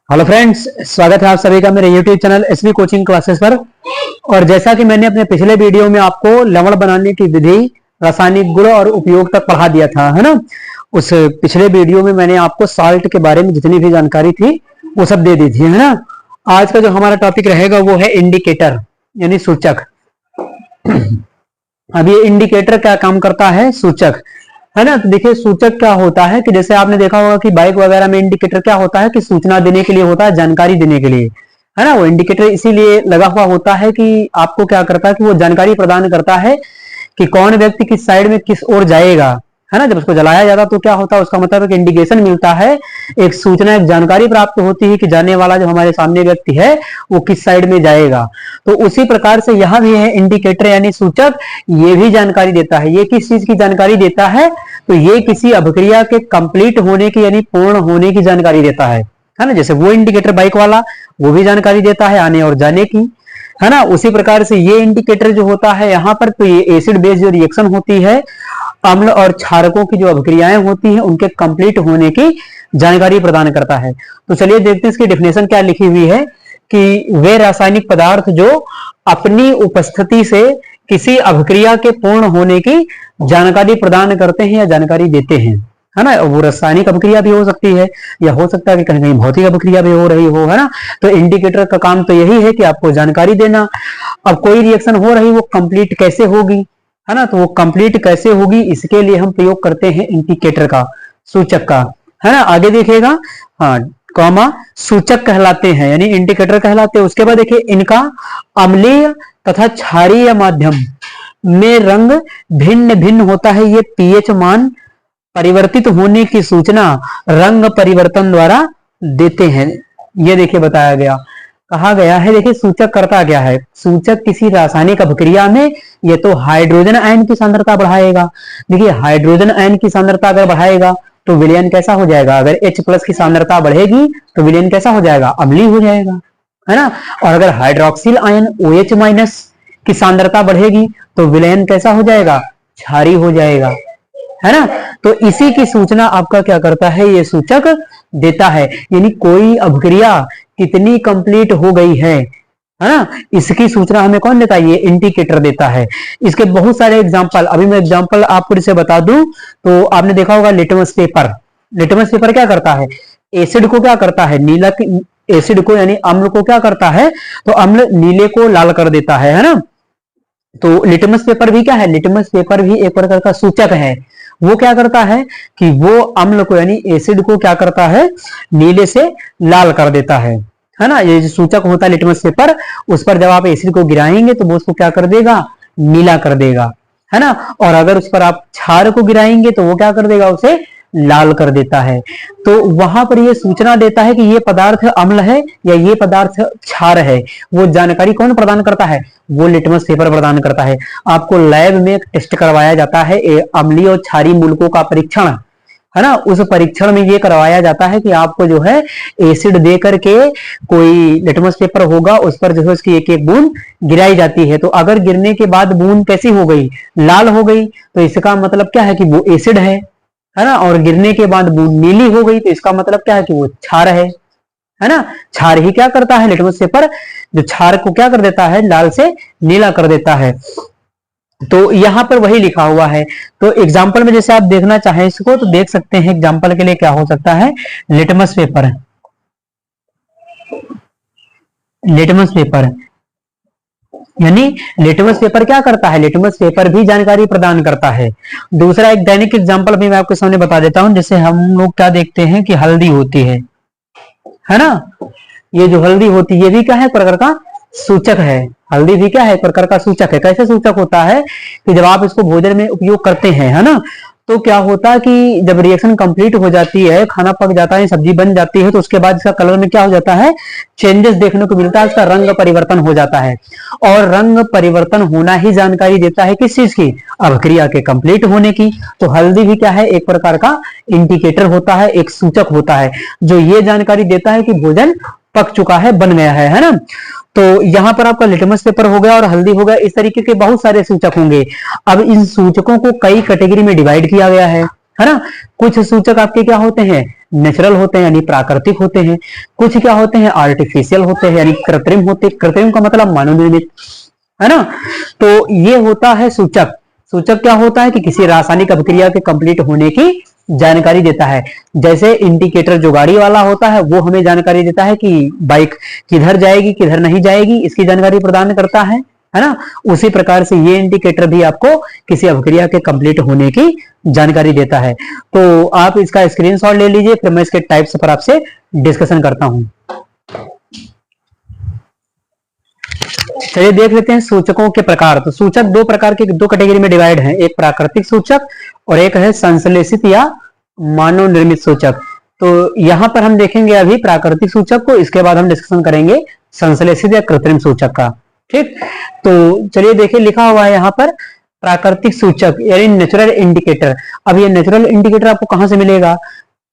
Hello friends, स्वागत है आप सभी का मेरे YouTube channel SV coaching classes पर। और जैसा कि मैंने अपने पिछले वीडियो में आपको लवण बनाने की विधि, रासायनिक गुण और उपयोग तक पढ़ा दिया था, है ना। उस पिछले वीडियो में मैंने आपको साल्ट के बारे में जितनी भी जानकारी थी वो सब दे दी थी, है ना। आज का जो हमारा टॉपिक रहेगा वो है इंडिकेटर यानी सूचक। अब ये इंडिकेटर क्या काम करता है? सूचक, है ना। तो देखिए सूचक क्या होता है कि जैसे आपने देखा होगा कि बाइक वगैरह में इंडिकेटर क्या होता है कि सूचना देने के लिए होता है, जानकारी देने के लिए, है ना। वो इंडिकेटर इसीलिए लगा हुआ होता है कि आपको क्या करता है कि वो जानकारी प्रदान करता है कि कौन व्यक्ति किस साइड में किस ओर जाएगा, है ना। जब उसको जलाया जाता तो क्या होता है, उसका मतलब एक इंडिकेशन मिलता है, एक सूचना, एक जानकारी प्राप्त होती है कि जाने वाला जो हमारे सामने व्यक्ति है वो किस साइड में जाएगा। तो उसी प्रकार से यहां भी है इंडिकेटर यानी सूचक, ये भी जानकारी देता है। ये किस चीज की जानकारी देता है? तो ये किसी अभिक्रिया के कंप्लीट होने की यानी पूर्ण होने की जानकारी देता है ना। जैसे वो इंडिकेटर बाइक वाला वो भी जानकारी देता है आने और जाने की, है ना। उसी प्रकार से ये इंडिकेटर जो होता है यहाँ पर, तो ये एसिड बेस जो रिएक्शन होती है, अम्ल और क्षारकों की जो अभिक्रियाएं होती हैं उनके कंप्लीट होने की जानकारी प्रदान करता है। तो चलिए देखते हैं इसकी डेफिनेशन क्या लिखी हुई है कि वे रासायनिक पदार्थ जो अपनी उपस्थिति से किसी अभिक्रिया के पूर्ण होने की जानकारी प्रदान करते हैं या जानकारी देते हैं, है ना। वो रासायनिक अभिक्रिया भी हो सकती है या हो सकता है कि कहीं कहीं भौतिक अभिक्रिया भी हो रही हो, है ना। तो इंडिकेटर का काम तो यही है कि आपको जानकारी देना। अब कोई रिएक्शन हो रही वो कंप्लीट कैसे होगी, है ना। तो वो कंप्लीट कैसे होगी इसके लिए हम प्रयोग करते हैं इंडिकेटर का, सूचक का, है ना। आगे देखिएगा, हाँ कॉमा सूचक कहलाते हैं यानी इंडिकेटर कहलाते हैं। उसके बाद देखिए इनका अम्लीय तथा क्षारीय माध्यम में रंग भिन्न भिन्न होता है। ये पीएच मान परिवर्तित होने की सूचना रंग परिवर्तन द्वारा देते हैं। ये देखिए बताया गया, कहा गया है। देखिए सूचक करता क्या है? सूचक किसी रासायनिक अभिक्रिया में ये तो हाइड्रोजन आयन की सांद्रता बढ़ाएगा। देखिए हाइड्रोजन आयन की सांद्रता अगर बढ़ाएगा तो विलयन कैसा हो जाएगा? अगर H+ की सांद्रता बढ़ेगी तो विलयन कैसा हो जाएगा? अम्लीय हो जाएगा, है ना। और अगर हाइड्रोक्सिल आयन OH- की सांद्रता बढ़ेगी तो विलयन कैसा हो जाएगा? क्षारीय हो जाएगा, है ना। तो इसी की सूचना आपका क्या करता है? ये सूचक देता है। यानी कोई अभिक्रिया कितनी कंप्लीट हो गई है ना, इसकी सूचना हमें कौन देता है? ये इंडिकेटर देता है। इसके बहुत सारे एग्जांपल, अभी मैं एग्जांपल आपको इसे बता दूं तो आपने देखा होगा लिटमस पेपर। लिटमस पेपर क्या करता है? एसिड को क्या करता है? नीला, एसिड को यानी अम्ल को क्या करता है? तो अम्ल नीले को लाल कर देता है ना। तो लिटमस पेपर भी क्या है? लिटमस पेपर भी एक प्रकार का सूचक है। वो क्या करता है कि वो अम्ल को यानी एसिड को क्या करता है? नीले से लाल कर देता है ना। ये जो सूचक होता है लिटमस पेपर, उस पर जब आप एसिड को गिराएंगे तो वो उसको क्या कर देगा? नीला कर देगा, है ना। और अगर उस पर आप क्षार को गिराएंगे तो वो क्या कर देगा? उसे लाल कर देता है। तो वहां पर ये सूचना देता है कि ये पदार्थ अम्ल है या ये पदार्थ क्षार है। वो जानकारी कौन प्रदान करता है? वो लिटमस पेपर प्रदान करता है। आपको लैब में एक टेस्ट करवाया जाता है अम्लीय और क्षारीय मूलकों का परीक्षण, है ना। उस परीक्षण में ये करवाया जाता है कि आपको जो है एसिड दे करके कोई लिटमस पेपर होगा, उस पर जो है उसकी एक एक बूंद गिराई जाती है। तो अगर गिरने के बाद बूंद कैसी हो गई? लाल हो गई, तो इसका मतलब क्या है कि वो एसिड है ना। और गिरने के बाद बूंद नीली हो गई तो इसका मतलब क्या है कि वो क्षार है ना। क्षार ही क्या करता है? लिटमस पेपर जो क्षार को क्या कर देता है? लाल से नीला कर देता है। तो यहां पर वही लिखा हुआ है। तो एग्जाम्पल में जैसे आप देखना चाहें इसको तो देख सकते हैं। एग्जाम्पल के लिए क्या हो सकता है? लिटमस पेपर, लिटमस पेपर यानी लिटमस पेपर क्या करता है? लिटमस पेपर भी जानकारी प्रदान करता है। दूसरा एक दैनिक एग्जाम्पल भी मैं आपके सामने बता देता हूं। जैसे हम लोग क्या देखते हैं कि हल्दी होती है ना। ये जो हल्दी होती है ये भी क्या है? प्रकार का सूचक है। हल्दी भी क्या है? प्रकार का सूचक है। कैसे सूचक होता है कि जब आप इसको भोजन में उपयोग करते हैं, है ना, तो क्या होता है कि जब रिएक्शन कंप्लीट हो जाती है, खाना पक जाता है, सब्जी बन जाती है, तो उसके बाद इसका कलर में क्या हो जाता है? चेंजेस देखने को मिलता है, इसका रंग परिवर्तन हो जाता है। और रंग परिवर्तन होना ही जानकारी देता है किस चीज की? अभिक्रिया के कंप्लीट होने की। तो हल्दी भी क्या है? एक प्रकार का इंडिकेटर होता है, एक सूचक होता है जो ये जानकारी देता है कि भोजन पक चुका है, बन गया है ना। तो यहां पर आपका लिटमस पेपर हो गया और हल्दी हो गया। इस तरीके के बहुत सारे सूचक होंगे। अब इन सूचकों को कई कैटेगरी में डिवाइड किया गया है ना। कुछ सूचक आपके क्या होते हैं? नेचुरल होते हैं यानी प्राकृतिक होते हैं, कुछ क्या होते हैं आर्टिफिशियल होते हैं यानी कृत्रिम होते हैं। कृत्रिम का मतलब मानव निर्मित, है ना। तो ये होता है सूचक। सूचक क्या होता है कि किसी रासायनिक अभिक्रिया के कंप्लीट होने की जानकारी देता है। जैसे इंडिकेटर जो गाड़ी वाला होता है वो हमें जानकारी देता है कि बाइक किधर जाएगी किधर नहीं जाएगी, इसकी जानकारी प्रदान करता है ना। उसी प्रकार से ये इंडिकेटर भी आपको किसी अभिक्रिया के कंप्लीट होने की जानकारी देता है। तो आप इसका स्क्रीनशॉट ले लीजिए, फिर मैं इसके टाइप्स पर आपसे डिस्कशन करता हूं। चलिए देख लेते हैं सूचकों के प्रकार। तो सूचक दो प्रकार के, दो कैटेगरी में डिवाइड हैं, एक प्राकृतिक सूचक और एक है संश्लेषित या मानव निर्मित सूचक। तो यहां पर हम देखेंगे अभी प्राकृतिक सूचक को, इसके बाद हम डिस्कशन करेंगे संश्लेषित या कृत्रिम सूचक का। ठीक, तो चलिए देखिए लिखा हुआ है यहाँ पर प्राकृतिक सूचक यानी नेचुरल इंडिकेटर। अब ये नेचुरल इंडिकेटर आपको कहां से मिलेगा,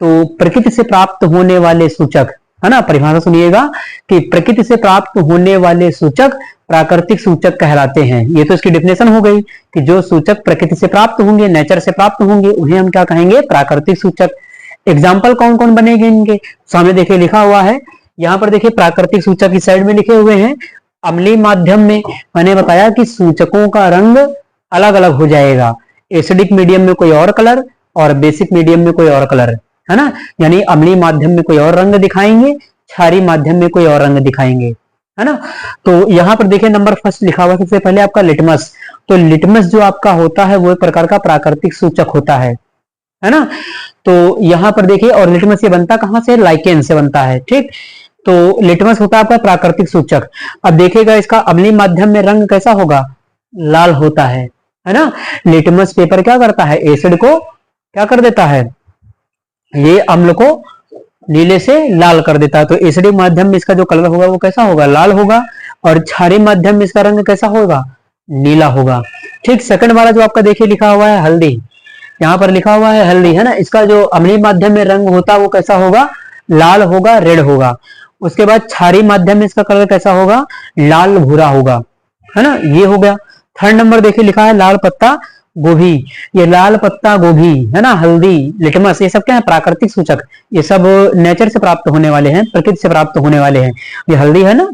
तो प्रकृति से प्राप्त होने वाले सूचक, है ना। परिभाषा सुनिएगा कि प्रकृति से प्राप्त होने वाले सूचक प्राकृतिक सूचक कहलाते हैं। ये तो इसकी डेफिनेशन हो गई कि जो सूचक प्रकृति से प्राप्त होंगे, नेचर से प्राप्त होंगे, उन्हें हम क्या कहेंगे, प्राकृतिक सूचक। एग्जाम्पल कौन कौन बनेंगे इनके, सामने देखिए लिखा हुआ है। यहाँ पर देखिए प्राकृतिक सूचक इस साइड में लिखे हुए हैं। अम्लीय माध्यम में मैंने बताया कि सूचकों का रंग अलग अलग हो जाएगा। एसिडिक मीडियम में कोई और कलर और बेसिक मीडियम में कोई और कलर, है ना। यानी अम्लीय माध्यम में कोई और रंग दिखाएंगे, क्षारीय माध्यम में कोई और रंग दिखाएंगे, है ना। तो यहाँ पर देखिए नंबर फर्स्ट लिखा हुआ सबसे पहले आपका लिटमस। तो लिटमस जो आपका होता है वो एक प्रकार का प्राकृतिक सूचक होता है ना। तो यहाँ पर देखिए, और लिटमस ये बनता कहाँ से, लाइकेन से बनता है। ठीक, तो लिटमस होता है आपका प्राकृतिक सूचक। अब देखिएगा इसका अम्लीय माध्यम में रंग कैसा होगा, लाल होता है ना। लिटमस पेपर क्या करता है, एसिड को क्या कर देता है, ये अम्ल को नीले से लाल कर देता है। तो एसिडिक माध्यम में इसका जो कलर होगा वो कैसा होगा, लाल होगा, और क्षारीय माध्यम में इसका रंग कैसा होगा, नीला होगा। ठीक, सेकंड वाला जो आपका देखिए लिखा हुआ है हल्दी, यहाँ पर लिखा हुआ है हल्दी, है ना। इसका जो अम्लीय माध्यम में रंग होता है वो कैसा होगा, लाल होगा, रेड होगा। उसके बाद क्षारीय माध्यम में इसका कलर कैसा होगा, लाल भूरा होगा, है ना। ये हो गया। थर्ड नंबर देखिए लिखा है लाल पत्ता गोभी। ये लाल पत्ता गोभी, है ना, हल्दी, लिटमस, ये सब क्या है, प्राकृतिक सूचक। ये सब नेचर से प्राप्त होने वाले हैं, प्रकृति से प्राप्त होने वाले हैं। ये हल्दी है ना,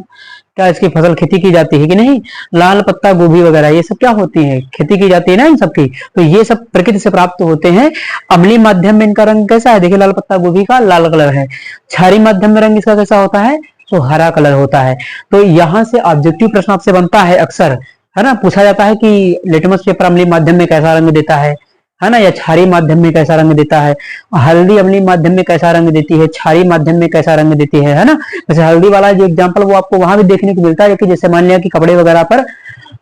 क्या इसकी फसल खेती की जाती है कि नहीं, लाल पत्ता गोभी वगैरह ये सब क्या होती है, खेती की जाती है ना इन सबकी। तो ये सब प्रकृति से प्राप्त होते हैं। अम्लीय माध्यम में इनका रंग कैसा है, देखिए लाल पत्ता गोभी का लाल कलर है। क्षारीय माध्यम में रंग इसका कैसा होता है, तो हरा कलर होता है। तो यहाँ से ऑब्जेक्टिव प्रश्न आपसे बनता है अक्सर, है ना। पूछा जाता है कि लिटमस पेपर अम्लीय माध्यम में कैसा रंग देता है ना, या क्षारीय माध्यम में कैसा रंग देता है। हल्दी अम्लीय माध्यम में कैसा रंग देती है, क्षारीय माध्यम में कैसा रंग देती है ना। जैसे हल्दी वाला जो एग्जांपल वो आपको वहां भी देखने को मिलता है कि जैसे मान लिया कि कपड़े वगैरह पर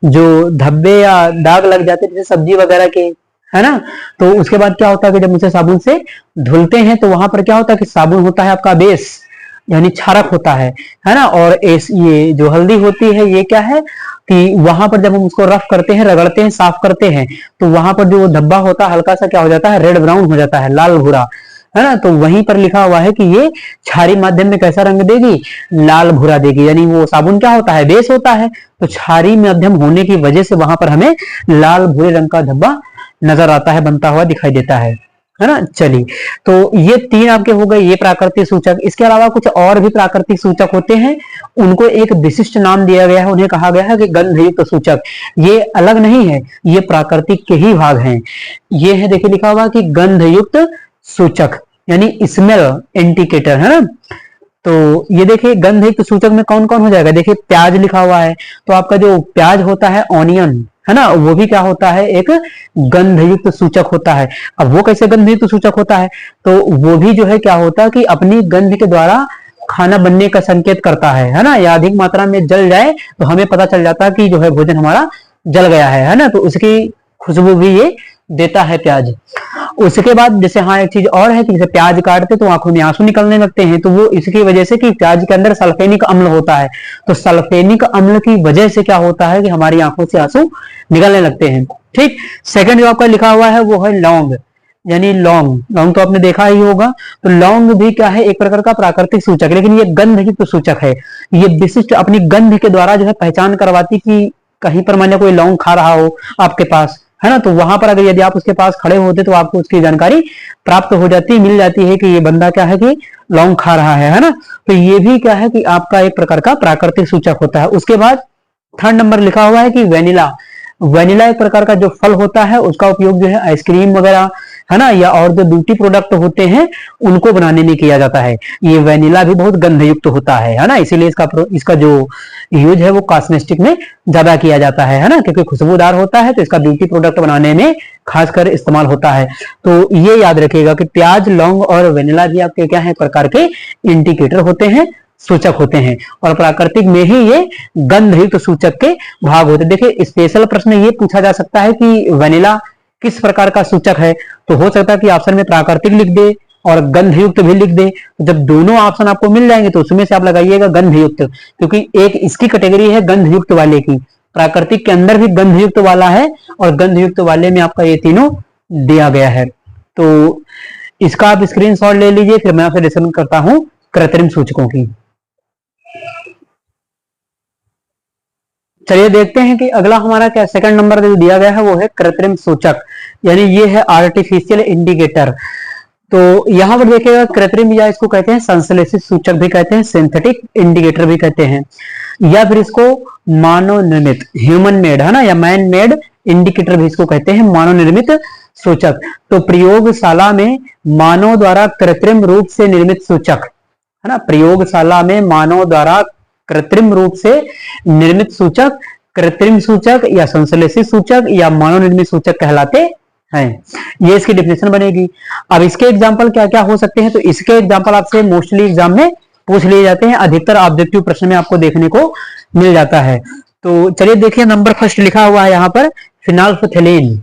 जो धब्बे या दाग लग जाते हैं जैसे सब्जी वगैरह के, है ना। तो उसके बाद क्या होता है कि जब उसे साबुन से धुलते हैं तो वहां पर क्या होता है कि साबुन होता है आपका बेस यानी क्षारक होता है ना। और ये जो हल्दी होती है ये क्या है कि वहां पर जब हम उसको रफ करते हैं, रगड़ते हैं, साफ करते हैं, तो वहां पर जो धब्बा होता है हल्का सा क्या हो जाता है, रेड ब्राउन हो जाता है, लाल भूरा, है ना। तो वहीं पर लिखा हुआ है कि ये क्षारीय माध्यम में कैसा रंग देगी, लाल भूरा देगी। यानी वो साबुन क्या होता है, बेस होता है। तो क्षारीय माध्यम होने की वजह से वहां पर हमें लाल भूरे रंग का धब्बा नजर आता है, बनता हुआ दिखाई देता है ना। चलिए, तो ये तीन आपके हो गए ये प्राकृतिक सूचक। इसके अलावा कुछ और भी प्राकृतिक सूचक होते हैं, उनको एक विशिष्ट नाम दिया गया है, उन्हें कहा गया है कि गंधयुक्त सूचक। ये अलग नहीं है, ये प्राकृतिक के ही भाग हैं। ये है देखिए लिखा हुआ कि गंधयुक्त सूचक यानी स्मेल इंडिकेटर, है ना। तो ये देखिए गंधयुक्त सूचक में कौन कौन हो जाएगा, देखिए प्याज लिखा हुआ है। तो आपका जो प्याज होता है ऑनियन, है ना, वो भी क्या होता है, एक गंधयुक्त सूचक होता है। अब वो कैसे गंधयुक्त सूचक होता है, तो वो भी जो है क्या होता है कि अपनी गंध के द्वारा खाना बनने का संकेत करता है ना। या अधिक मात्रा में जल जाए तो हमें पता चल जाता है कि जो है भोजन हमारा जल गया है ना। तो उसकी खुशबू भी ये देता है प्याज। उसके बाद जैसे हाँ एक चीज और है कि जैसे प्याज काटते तो आंखों में आंसू निकलने लगते हैं, तो वो इसकी वजह से कि प्याज के अंदर सल्फेनिक अम्ल होता है। तो सल्फेनिक अम्ल की वजह से क्या होता है कि हमारी आंखों से आंसू निकलने लगते हैं। ठीक, सेकंड जो आपका लिखा हुआ है वो है लौंग यानी लौंग। लौंग तो आपने देखा ही होगा। तो लौंग भी क्या है, एक प्रकार का प्राकृतिक सूचक, लेकिन ये गंधयुक्त सूचक है। ये विशिष्ट अपनी गंध के द्वारा जो है पहचान करवाती कि कहीं पर माने कोई लौंग खा रहा हो आपके पास, है ना। तो वहां पर अगर यदि आप उसके पास खड़े होते तो आपको उसकी जानकारी प्राप्त हो जाती, मिल जाती है कि ये बंदा क्या है कि लौंग खा रहा है ना। तो ये भी क्या है कि आपका एक प्रकार का प्राकृतिक सूचक होता है। उसके बाद थर्ड नंबर लिखा हुआ है कि वेनिला। वेनिला एक प्रकार का जो फल होता है, उसका उपयोग जो है आइसक्रीम वगैरह, है ना, या और जो ब्यूटी प्रोडक्ट होते हैं उनको बनाने में किया जाता है। ये वेनिला भी बहुत गंधयुक्त होता है ना, इसीलिए इसका जो यूज है वो कॉस्मेटिक में ज्यादा किया जाता है ना, क्योंकि खुशबूदार होता है तो इसका ब्यूटी प्रोडक्ट बनाने में खासकर इस्तेमाल होता है। तो ये याद रखिएगा कि प्याज, लौंग और वेनिला भी आपके क्या है, प्रकार के इंडिकेटर होते हैं, सूचक होते हैं, और प्राकृतिक में ही ये गंधयुक्त सूचक के भाग होते हैं। देखिए स्पेशल प्रश्न ये पूछा जा सकता है कि वेनिला किस प्रकार का सूचक है, तो हो सकता है कि ऑप्शन में प्राकृतिक लिख दे और गंधयुक्त भी लिख दे। जब दोनों ऑप्शन आपको मिल जाएंगे तो उसमें से आप लगाइएगा गंधयुक्त, क्योंकि एक इसकी कैटेगरी है गंधयुक्त वाले की, प्राकृतिक के अंदर भी गंधयुक्त वाला है और गंधयुक्त वाले में आपका ये तीनों दिया गया है। तो इसका आप स्क्रीनशॉट ले लीजिए, फिर मैं आपसे डिस्कशन करता हूं कृत्रिम सूचकों की। चलिए देखते हैं कि अगला हमारा क्या सेकंड नंबर जो दिया गया है वो है कृत्रिम सूचक, यानी ये है आर्टिफिशियल इंडिकेटर। तो यहां पर देखिएगा कृत्रिम, या इसको कहते हैं संश्लेषित सूचक भी कहते हैं, सिंथेटिक इंडिकेटर भी कहते हैं, या फिर इसको मानव निर्मित, ह्यूमन मेड, है ना, या मैन मेड इंडिकेटर भी इसको कहते हैं, मानव निर्मित सूचक। तो प्रयोगशाला में मानव द्वारा कृत्रिम रूप से निर्मित सूचक, है ना, प्रयोगशाला में मानव द्वारा कृत्रिम रूप से निर्मित सूचक कृत्रिम सूचक या संश्लेषित सूचक या मानव निर्मित सूचक कहलाते हैं। ये इसकी डेफिनेशन बनेगी। अब इसके एग्जांपल क्या क्या हो सकते हैं, तो इसके एग्जांपल आपसे मोस्टली एग्जाम में पूछ लिए जाते हैं, अधिकतर ऑब्जेक्टिव प्रश्न में आपको देखने को मिल जाता है। तो चलिए देखिए, नंबर फर्स्ट लिखा हुआ है यहाँ पर फिनोल्फथेलीन।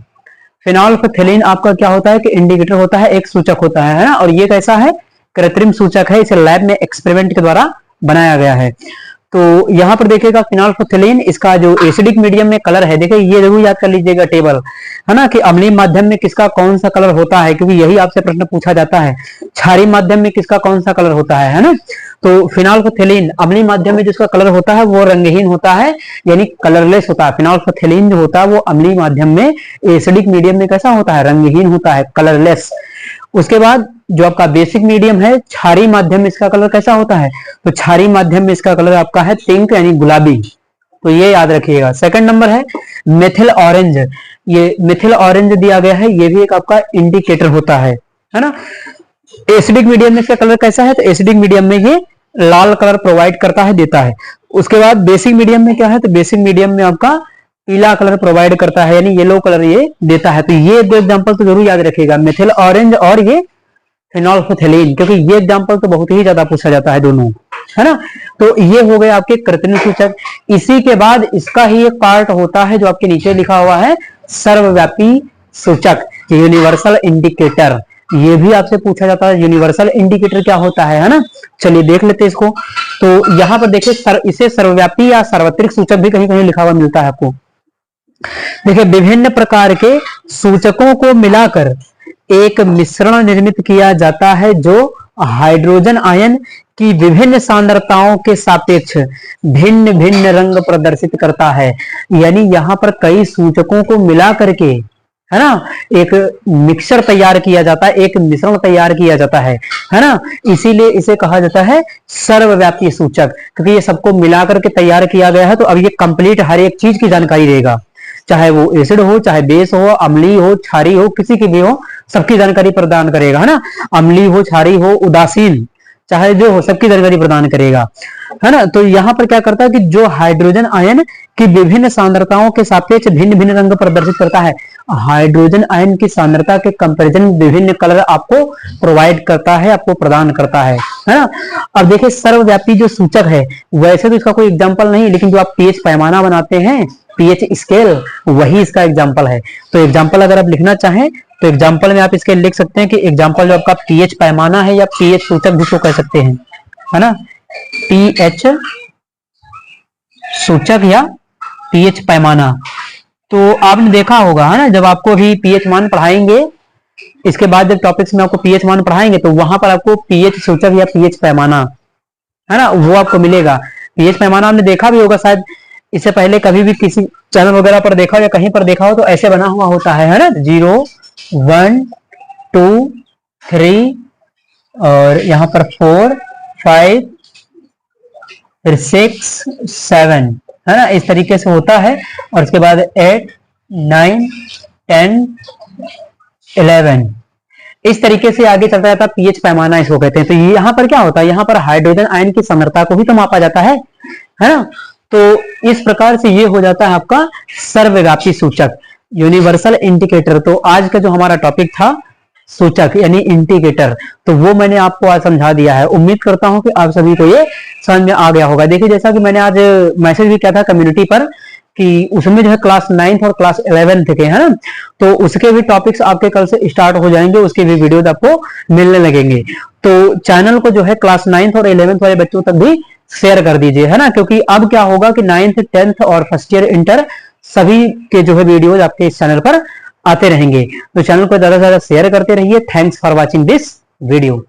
फिनोल्फथेलीन आपका क्या होता है कि इंडिकेटर होता है, एक सूचक होता है ना, और ये कैसा है, कृत्रिम सूचक है, इसे लैब में एक्सपेरिमेंट के द्वारा बनाया गया है। तो यहाँ पर देखिएगा फिनोल्फथेलीन, इसका जो एसिडिक मीडियम में कलर है, देखिए ये जरूर याद कर लीजिएगा टेबल, है ना, कि अम्लीय माध्यम में किसका कौन सा कलर होता है, क्योंकि यही आपसे प्रश्न पूछा जाता है। क्षारीय माध्यम में किसका कौन सा कलर होता है ना। तो फिनोल्फथेलीन अम्लीय माध्यम में जिसका कलर होता है वो रंगहीन होता है, यानी कलरलेस होता है। फिनोल्फथेलीन जो होता है वो अम्लीय माध्यम में, एसिडिक मीडियम में कैसा होता है, रंगहीन होता है, कलरलेस। उसके बाद जो आपका बेसिक मीडियम है, क्षारीय माध्यम में इसका कलर कैसा होता है, तो क्षारीय माध्यम में इसका कलर आपका है पिंक, यानी गुलाबी। तो ये याद रखिएगा। सेकंड नंबर है मेथिल ऑरेंज। ये मेथिल ऑरेंज दिया गया है, ये भी एक आपका इंडिकेटर होता है ना। एसिडिक मीडियम में इसका कलर कैसा है, तो एसिडिक मीडियम में ये लाल कलर प्रोवाइड करता है, देता है। उसके बाद बेसिक मीडियम में क्या है, तो बेसिक मीडियम में आपका पीला कलर प्रोवाइड करता है, यानी येलो कलर ये देता है। तो ये दो एग्जांपल तो जरूर याद रखिएगा, मेथिल ऑरेंज और ये फिनोल्फथेलीन, क्योंकि ये एग्जांपल तो बहुत ही ज्यादा पूछा जाता है दोनों, है ना। तो ये हो गए आपके कृत्रिम सूचक। इसी के बाद इसका ही एक पार्ट होता है जो आपके नीचे लिखा हुआ है, सर्वव्यापी सूचक, यूनिवर्सल इंडिकेटर। ये भी आपसे पूछा जाता है, यूनिवर्सल इंडिकेटर क्या होता है ना। चलिए देख लेते हैं इसको। तो यहाँ पर देखिए, इसे सर्वव्यापी या सार्वत्रिक सूचक भी कहीं कहीं लिखा हुआ मिलता है आपको। देखिए, विभिन्न प्रकार के सूचकों को मिलाकर एक मिश्रण निर्मित किया जाता है जो हाइड्रोजन आयन की विभिन्न सांद्रताओं के सापेक्ष भिन्न भिन्न रंग प्रदर्शित करता है। यानी यहाँ पर कई सूचकों को मिला करके, है ना, एक मिक्सर तैयार किया जाता है, एक मिश्रण तैयार किया जाता है ना। इसीलिए इसे कहा जाता है सर्वव्यापी सूचक, क्योंकि ये सबको मिलाकर के तैयार किया गया है। तो अब ये कंप्लीट हर एक चीज की जानकारी देगा, चाहे वो एसिड हो, चाहे बेस हो, अम्लीय हो, क्षारीय हो, किसी की भी हो, सबकी जानकारी प्रदान करेगा, है ना। अम्लीय हो, क्षारीय हो, उदासीन, चाहे जो हो, सबकी जानकारी प्रदान करेगा, है ना। तो यहाँ पर क्या करता है कि जो हाइड्रोजन आयन की विभिन्न सांद्रताओं के सापेक्ष भिन्न भिन्न रंग प्रदर्शित करता है, हाइड्रोजन आयन की सांद्रता के कंपैरिजन विभिन्न कलर आपको प्रोवाइड करता है, आपको प्रदान करता है ना। अब देखिए, सर्वव्यापी जो सूचक है, वैसे तो इसका कोई एग्जाम्पल नहीं, लेकिन जो आप पीएच पैमाना बनाते हैं, पीएच स्केल, वही इसका एग्जाम्पल है। तो एग्जाम्पल अगर आप लिखना चाहें तो एग्जाम्पल में आप इसके लिख सकते हैं कि एग्जाम्पल जो आपका पीएच पैमाना है या पीएच सूचक भी तो कह सकते हैं, है ना, पीएच सूचक या पीएच पैमाना। तो आपने देखा होगा, है ना, जब आपको भी पीएच मान पढ़ाएंगे, इसके बाद जब टॉपिक्स में आपको पीएच मान पढ़ाएंगे तो वहां पर आपको पीएच सूचक या पीएच पैमाना, है ना, वो आपको मिलेगा। पीएच पैमाना आपने देखा भी होगा शायद, इससे पहले कभी भी किसी चैनल वगैरह पर देखा हो या कहीं पर देखा हो तो ऐसे बना हुआ होता है ना, 0 1 2 3 और यहाँ पर 4 5 फिर 6 7, है ना, इस तरीके से होता है। और इसके बाद 8 9 10 11, इस तरीके से आगे चलता जाता है। पीएच पैमाना इसको कहते हैं। तो यहाँ पर क्या होता है, यहाँ पर हाइड्रोजन आयन की सांद्रता को भी तो मापा जाता है ना। तो इस प्रकार से ये हो जाता है आपका सर्वव्यापी सूचक, यूनिवर्सल इंडिकेटर। तो आज का जो हमारा टॉपिक था सूचक यानी इंडिकेटर, तो वो मैंने आपको आज समझा दिया है। उम्मीद करता हूं कि आप सभी को ये समझ में आ गया होगा। देखिए जैसा कि मैंने आज मैसेज भी किया था कम्युनिटी पर कि उसमें जो है क्लास 9th और क्लास 11th के, है ना, तो उसके भी टॉपिक्स आपके कल से स्टार्ट हो जाएंगे, उसके भी वीडियोस आपको मिलने लगेंगे। तो चैनल को जो है क्लास 9th और 11th वाले बच्चों तक भी शेयर कर दीजिए, है ना, क्योंकि अब क्या होगा कि 9th 10th और फर्स्ट ईयर इंटर सभी के जो है वीडियोज आपके इस चैनल पर आते रहेंगे। तो चैनल को ज्यादा से ज्यादा शेयर करते रहिए। Thanks for watching this video.